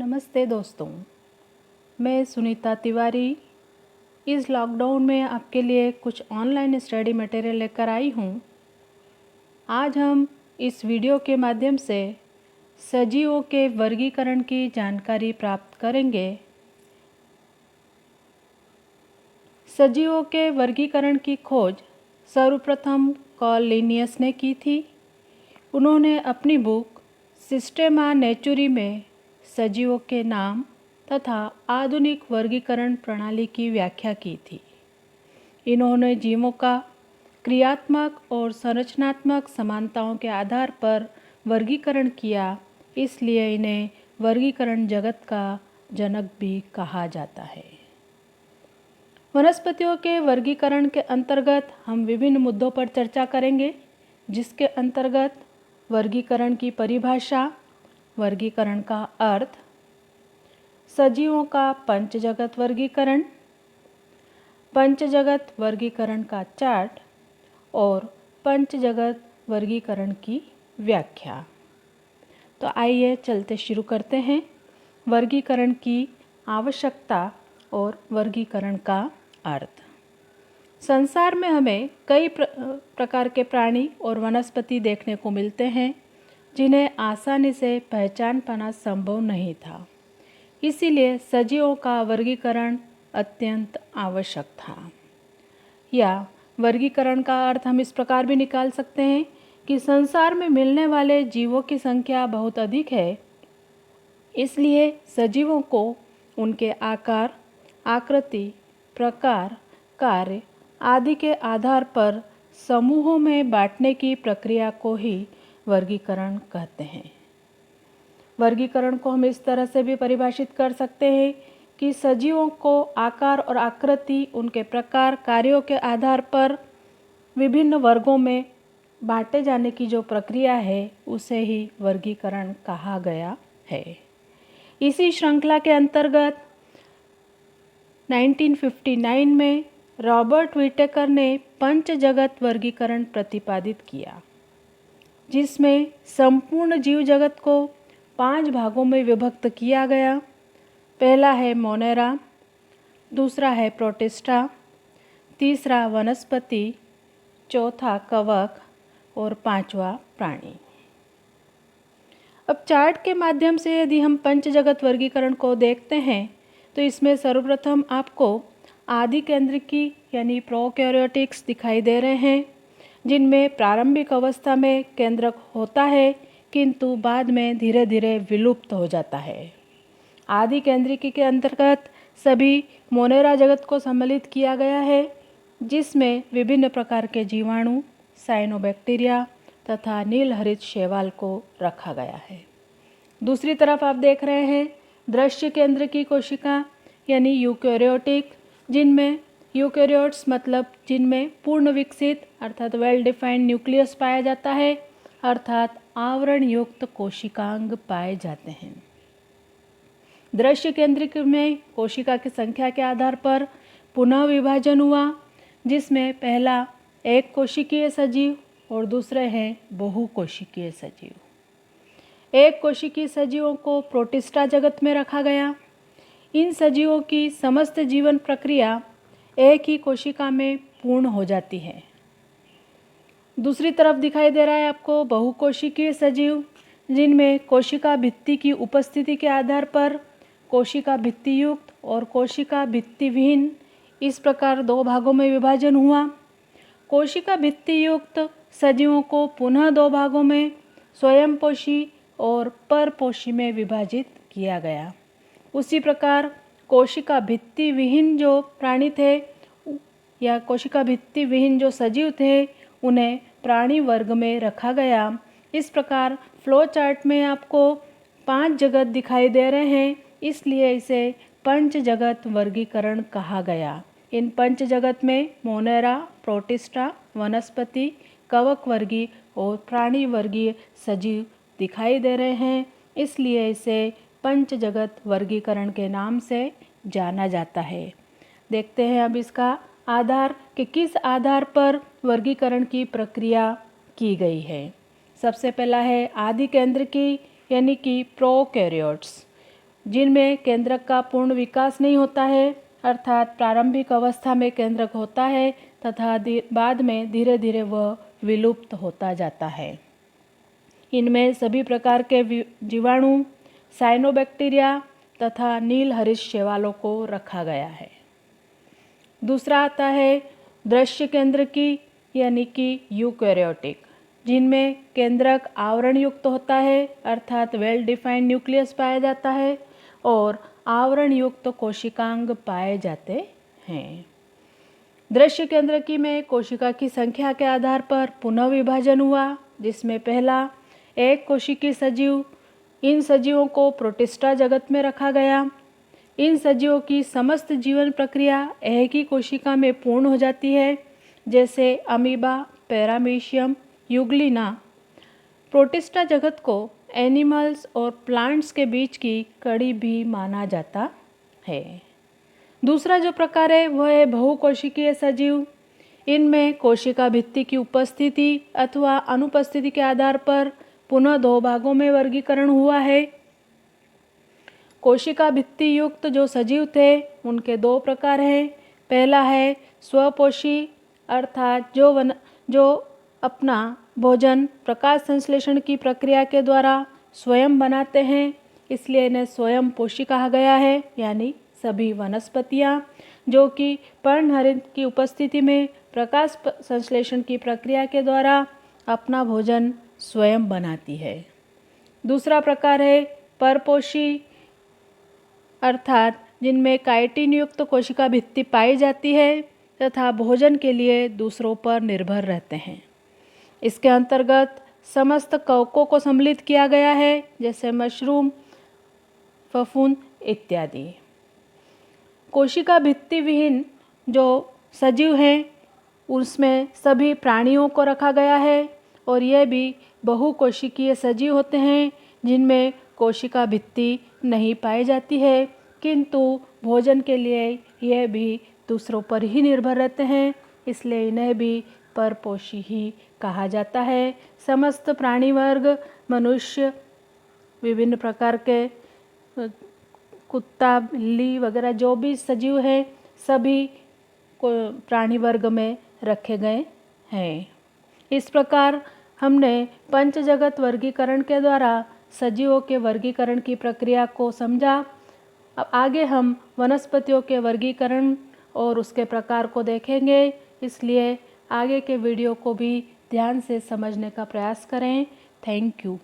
नमस्ते दोस्तों, मैं सुनीता तिवारी इस लॉकडाउन में आपके लिए कुछ ऑनलाइन स्टडी मटेरियल लेकर आई हूँ। आज हम इस वीडियो के माध्यम से सजीवों के वर्गीकरण की जानकारी प्राप्त करेंगे। सजीवों के वर्गीकरण की खोज सर्वप्रथम कार्ल लिनियस ने की थी। उन्होंने अपनी बुक सिस्टेमा नेचुरी में सजीवों के नाम तथा आधुनिक वर्गीकरण प्रणाली की व्याख्या की थी। इन्होंने जीवों का क्रियात्मक और संरचनात्मक समानताओं के आधार पर वर्गीकरण किया, इसलिए इन्हें वर्गीकरण जगत का जनक भी कहा जाता है। वनस्पतियों के वर्गीकरण के अंतर्गत हम विभिन्न मुद्दों पर चर्चा करेंगे, जिसके अंतर्गत वर्गीकरण की परिभाषा, वर्गीकरण का अर्थ, सजीवों का पंचजगत वर्गीकरण, पंचजगत वर्गीकरण का चार्ट और पंचजगत वर्गीकरण की व्याख्या। तो आइए चलते शुरू करते हैं। वर्गीकरण की आवश्यकता और वर्गीकरण का अर्थ। संसार में हमें कई प्रकार के प्राणी और वनस्पति देखने को मिलते हैं, जिन्हें आसानी से पहचान पाना संभव नहीं था। इसीलिए सजीवों का वर्गीकरण अत्यंत आवश्यक था। या वर्गीकरण का अर्थ हम इस प्रकार भी निकाल सकते हैं कि संसार में मिलने वाले जीवों की संख्या बहुत अधिक है, इसलिए सजीवों को उनके आकार, आकृति, प्रकार, कार्य आदि के आधार पर समूहों में बांटने की प्रक्रिया को ही वर्गीकरण कहते हैं। वर्गीकरण को हम इस तरह से भी परिभाषित कर सकते हैं कि सजीवों को आकार और आकृति, उनके प्रकार, कार्यों के आधार पर विभिन्न वर्गों में बांटे जाने की जो प्रक्रिया है, उसे ही वर्गीकरण कहा गया है। इसी श्रृंखला के अंतर्गत 1959 में रॉबर्ट व्हिटेकर ने पंचजगत वर्गीकरण प्रतिपादित किया, जिसमें संपूर्ण जीव जगत को 5 भागों में विभक्त किया गया। पहला है मोनेरा, दूसरा है प्रोटिस्टा, तीसरा वनस्पति, चौथा कवक और पांचवा प्राणी। अब चार्ट के माध्यम से यदि हम पंचजगत वर्गीकरण को देखते हैं, तो इसमें सर्वप्रथम आपको आदि केंद्रिकी यानी प्रोकैरियोटिक्स दिखाई दे रहे हैं, जिनमें प्रारंभिक अवस्था में केंद्रक होता है, किंतु बाद में धीरे धीरे विलुप्त हो जाता है। आदि केंद्रिकी के अंतर्गत सभी मोनेरा जगत को सम्मिलित किया गया है, जिसमें विभिन्न प्रकार के जीवाणु, साइनोबैक्टीरिया तथा नीलहरित शैवाल को रखा गया है। दूसरी तरफ आप देख रहे हैं दृश्य केंद्रिकी कोशिका यानी यूकैरियोटिक, जिनमें यूकैरियोट्स मतलब जिनमें पूर्ण विकसित अर्थात वेल डिफाइंड न्यूक्लियस पाया जाता है, अर्थात आवरण युक्त कोशिकांग पाए जाते हैं। दृश्य केंद्रिक में कोशिका की संख्या के आधार पर पुनः विभाजन हुआ, जिसमें पहला एक कोशिकीय सजीव और दूसरे हैं बहुकोशिकीय सजीव। एक कोशिकीय सजीवों को प्रोटिस्टा जगत में रखा गया। इन सजीवों की समस्त जीवन प्रक्रिया एक ही कोशिका में पूर्ण हो जाती है। दूसरी तरफ दिखाई दे रहा है आपको बहुकोशिकीय सजीव, जिनमें कोशिका भित्ति की उपस्थिति के आधार पर कोशिका भित्ति युक्त और कोशिका भित्ति विहीन इस प्रकार 2 भागों में विभाजन हुआ। कोशिका भित्ति युक्त सजीवों को पुनः 2 भागों में स्वयंपोषी और परपोषी में विभाजित किया गया। उसी प्रकार कोशिका भित्ति विहीन जो प्राणी थे या कोशिका भित्ति विहीन जो सजीव थे, उन्हें प्राणी वर्ग में रखा गया। इस प्रकार फ्लो चार्ट में आपको 5 जगत दिखाई दे रहे हैं, इसलिए इसे पंचजगत वर्गीकरण कहा गया। इन पंच जगत में मोनेरा, प्रोटिस्टा, वनस्पति, कवक वर्गीय और प्राणी वर्गीय सजीव दिखाई दे रहे हैं, इसलिए इसे पंचजगत वर्गीकरण के नाम से जाना जाता है। देखते हैं अब इसका आधार कि किस आधार पर वर्गीकरण की प्रक्रिया की गई है। सबसे पहला है आदि केंद्र की यानी कि प्रोकैरियोट्स। जिनमें केंद्रक का पूर्ण विकास नहीं होता है, अर्थात प्रारंभिक अवस्था में केंद्रक होता है तथा बाद में धीरे धीरे वह विलुप्त होता जाता है। इनमें सभी प्रकार के जीवाणु, साइनोबैक्टीरिया तथा नील हरित शैवालों को रखा गया है। दूसरा आता है दृश्य केंद्रकी यानी कि यूकैरियोटिक, जिनमें केंद्रक आवरण युक्त होता है, अर्थात वेल डिफाइंड न्यूक्लियस पाया जाता है और आवरण युक्त कोशिकांग पाए जाते हैं। दृश्य केंद्रकी में कोशिका की संख्या के आधार पर पुनः विभाजन हुआ, जिसमें पहला एक कोशिकीय सजीव। इन सजीवों को प्रोटिस्टा जगत में रखा गया। इन सजीवों की समस्त जीवन प्रक्रिया एक ही कोशिका में पूर्ण हो जाती है, जैसे अमीबा, पैरामीशियम, यूग्लिना। प्रोटिस्टा जगत को एनिमल्स और प्लांट्स के बीच की कड़ी भी माना जाता है। दूसरा जो प्रकार है वह है बहुकोशिकीय सजीव। इनमें कोशिका भित्ति की उपस्थिति अथवा अनुपस्थिति के आधार पर पुनः दो भागों में वर्गीकरण हुआ है। कोशिका भित्ति युक्त जो सजीव थे उनके दो प्रकार हैं। पहला है स्वपोषी, अर्थात जो अपना भोजन प्रकाश संश्लेषण की प्रक्रिया के द्वारा स्वयं बनाते हैं, इसलिए इन्हें स्वयं पोषी कहा गया है। यानी सभी वनस्पतियाँ जो कि पर्णहरित की उपस्थिति में प्रकाश संश्लेषण की प्रक्रिया के द्वारा अपना भोजन स्वयं बनाती है। दूसरा प्रकार है परपोषी, अर्थात जिनमें काइटिन युक्त कोशिका भित्ति पाई जाती है तथा भोजन के लिए दूसरों पर निर्भर रहते हैं। इसके अंतर्गत समस्त कवकों को सम्मिलित किया गया है, जैसे मशरूम, फफूंद इत्यादि। कोशिका भित्ति विहीन जो सजीव हैं उसमें सभी प्राणियों को रखा गया है और यह भी बहुकोशिकीय सजीव होते हैं, जिनमें कोशिका भित्ति नहीं पाई जाती है, किंतु भोजन के लिए यह भी दूसरों पर ही निर्भर रहते हैं, इसलिए इन्हें भी परपोषी ही कहा जाता है। समस्त प्राणी वर्ग, मनुष्य, विभिन्न प्रकार के कुत्ता, बिल्ली वगैरह जो भी सजीव हैं सभी को प्राणी वर्ग में रखे गए हैं। इस प्रकार हमने पंचजगत वर्गीकरण के द्वारा सजीवों के वर्गीकरण की प्रक्रिया को समझा। अब आगे हम वनस्पतियों के वर्गीकरण और उसके प्रकार को देखेंगे, इसलिए आगे के वीडियो को भी ध्यान से समझने का प्रयास करें। Thank you.